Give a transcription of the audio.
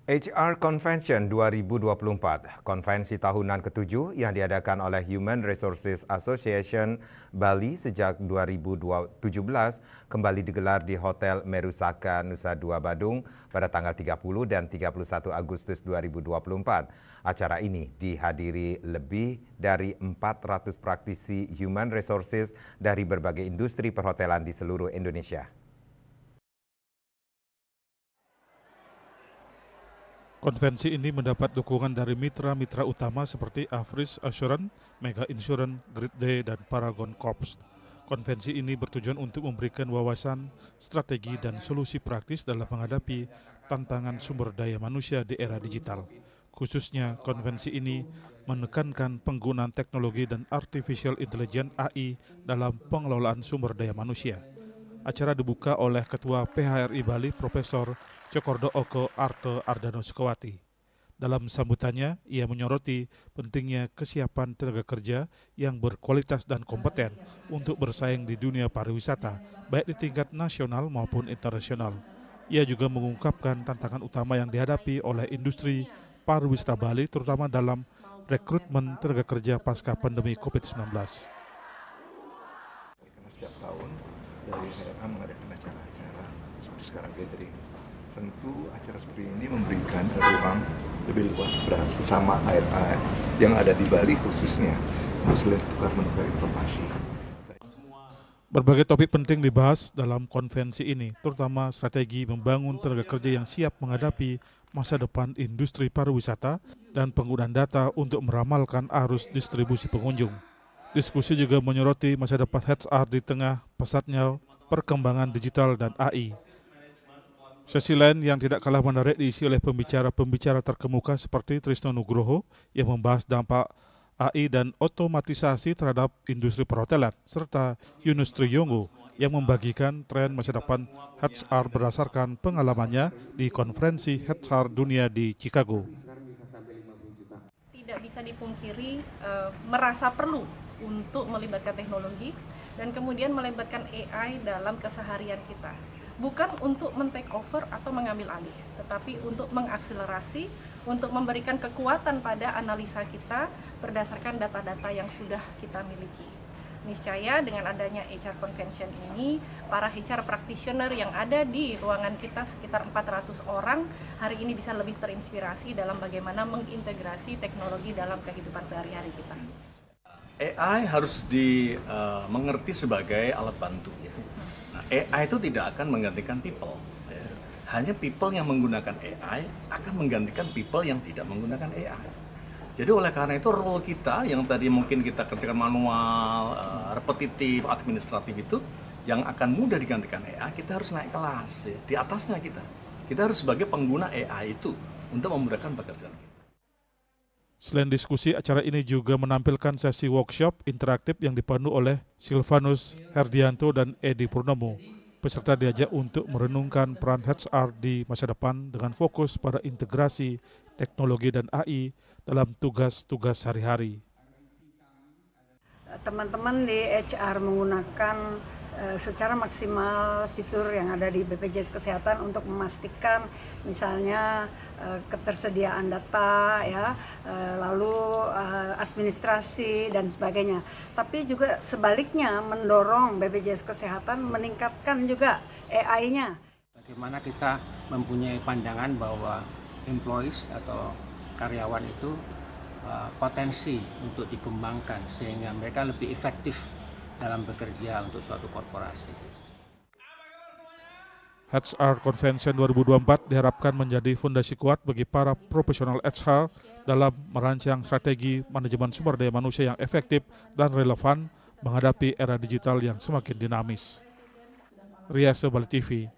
HR Convention 2024, konvensi tahunan ke-7 yang diadakan oleh Human Resources Association Bali sejak 2017 kembali digelar di Hotel Merusaka Nusa Dua Badung pada tanggal 30 dan 31 Agustus 2024. Acara ini dihadiri lebih dari 400 praktisi Human Resources dari berbagai industri perhotelan di seluruh Indonesia. Konvensi ini mendapat dukungan dari mitra-mitra utama seperti Afris Assurance, Mega Insurance, Great Day, dan Paragon Corps. Konvensi ini bertujuan untuk memberikan wawasan, strategi, dan solusi praktis dalam menghadapi tantangan sumber daya manusia di era digital. Khususnya, konvensi ini menekankan penggunaan teknologi dan artificial intelligence (AI) dalam pengelolaan sumber daya manusia. Acara dibuka oleh Ketua PHRI Bali, Profesor Cokordo Oko Arte Ardano Sukawati. Dalam sambutannya, ia menyoroti pentingnya kesiapan tenaga kerja yang berkualitas dan kompeten untuk bersaing di dunia pariwisata, baik di tingkat nasional maupun internasional. Ia juga mengungkapkan tantangan utama yang dihadapi oleh industri pariwisata Bali, terutama dalam rekrutmen tenaga kerja pasca pandemi COVID-19. Setiap tahun dari HRA mengadakan acara-acara seperti sekarang gathering. Tentu acara seperti ini memberikan ruang lebih luas bersama HRA yang ada di Bali khususnya untuk saling tukar-menukar informasi. Berbagai topik penting dibahas dalam konvensi ini, terutama strategi membangun tenaga kerja yang siap menghadapi masa depan industri pariwisata dan penggunaan data untuk meramalkan arus distribusi pengunjung. Diskusi juga menyoroti masa depan HR di tengah pesatnya perkembangan digital dan AI. Sesi lain yang tidak kalah menarik diisi oleh pembicara-pembicara terkemuka seperti Trisno Nugroho yang membahas dampak AI dan otomatisasi terhadap industri perhotelan, serta Yunus Triyonggo yang membagikan tren masa depan HR berdasarkan pengalamannya di konferensi HR dunia di Chicago. Tidak bisa dipungkiri merasa perlu untuk melibatkan teknologi dan kemudian melibatkan AI dalam keseharian kita. Bukan untuk men-take over atau mengambil alih, tetapi untuk mengakselerasi, untuk memberikan kekuatan pada analisa kita berdasarkan data-data yang sudah kita miliki. Niscaya dengan adanya HR Convention ini, para HR practitioner yang ada di ruangan kita sekitar 400 orang, hari ini bisa lebih terinspirasi dalam bagaimana mengintegrasi teknologi dalam kehidupan sehari-hari kita. AI harus dimengerti sebagai alat bantu. AI itu tidak akan menggantikan people. Hanya people yang menggunakan AI akan menggantikan people yang tidak menggunakan AI. Jadi oleh karena itu role kita yang tadi mungkin kita kerjakan manual, repetitif, administratif itu yang akan mudah digantikan AI, kita harus naik kelas di atasnya kita. Kita harus sebagai pengguna AI itu untuk memudahkan pekerjaan kita. Selain diskusi, acara ini juga menampilkan sesi workshop interaktif yang dipandu oleh Silvanus Herdianto dan Edi Purnomo. Peserta diajak untuk merenungkan peran HR di masa depan dengan fokus pada integrasi teknologi dan AI dalam tugas-tugas sehari-hari. Teman-teman di HR menggunakan secara maksimal fitur yang ada di BPJS Kesehatan untuk memastikan misalnya ketersediaan data, ya, lalu administrasi dan sebagainya. Tapi juga sebaliknya mendorong BPJS Kesehatan meningkatkan juga AI-nya. Bagaimana kita mempunyai pandangan bahwa employees atau karyawan itu potensi untuk dikembangkan sehingga mereka lebih efektif dalam bekerja untuk suatu korporasi. HR Convention 2024 diharapkan menjadi fondasi kuat bagi para profesional HR dalam merancang strategi manajemen sumber daya manusia yang efektif dan relevan menghadapi era digital yang semakin dinamis. Riasa Bali TV.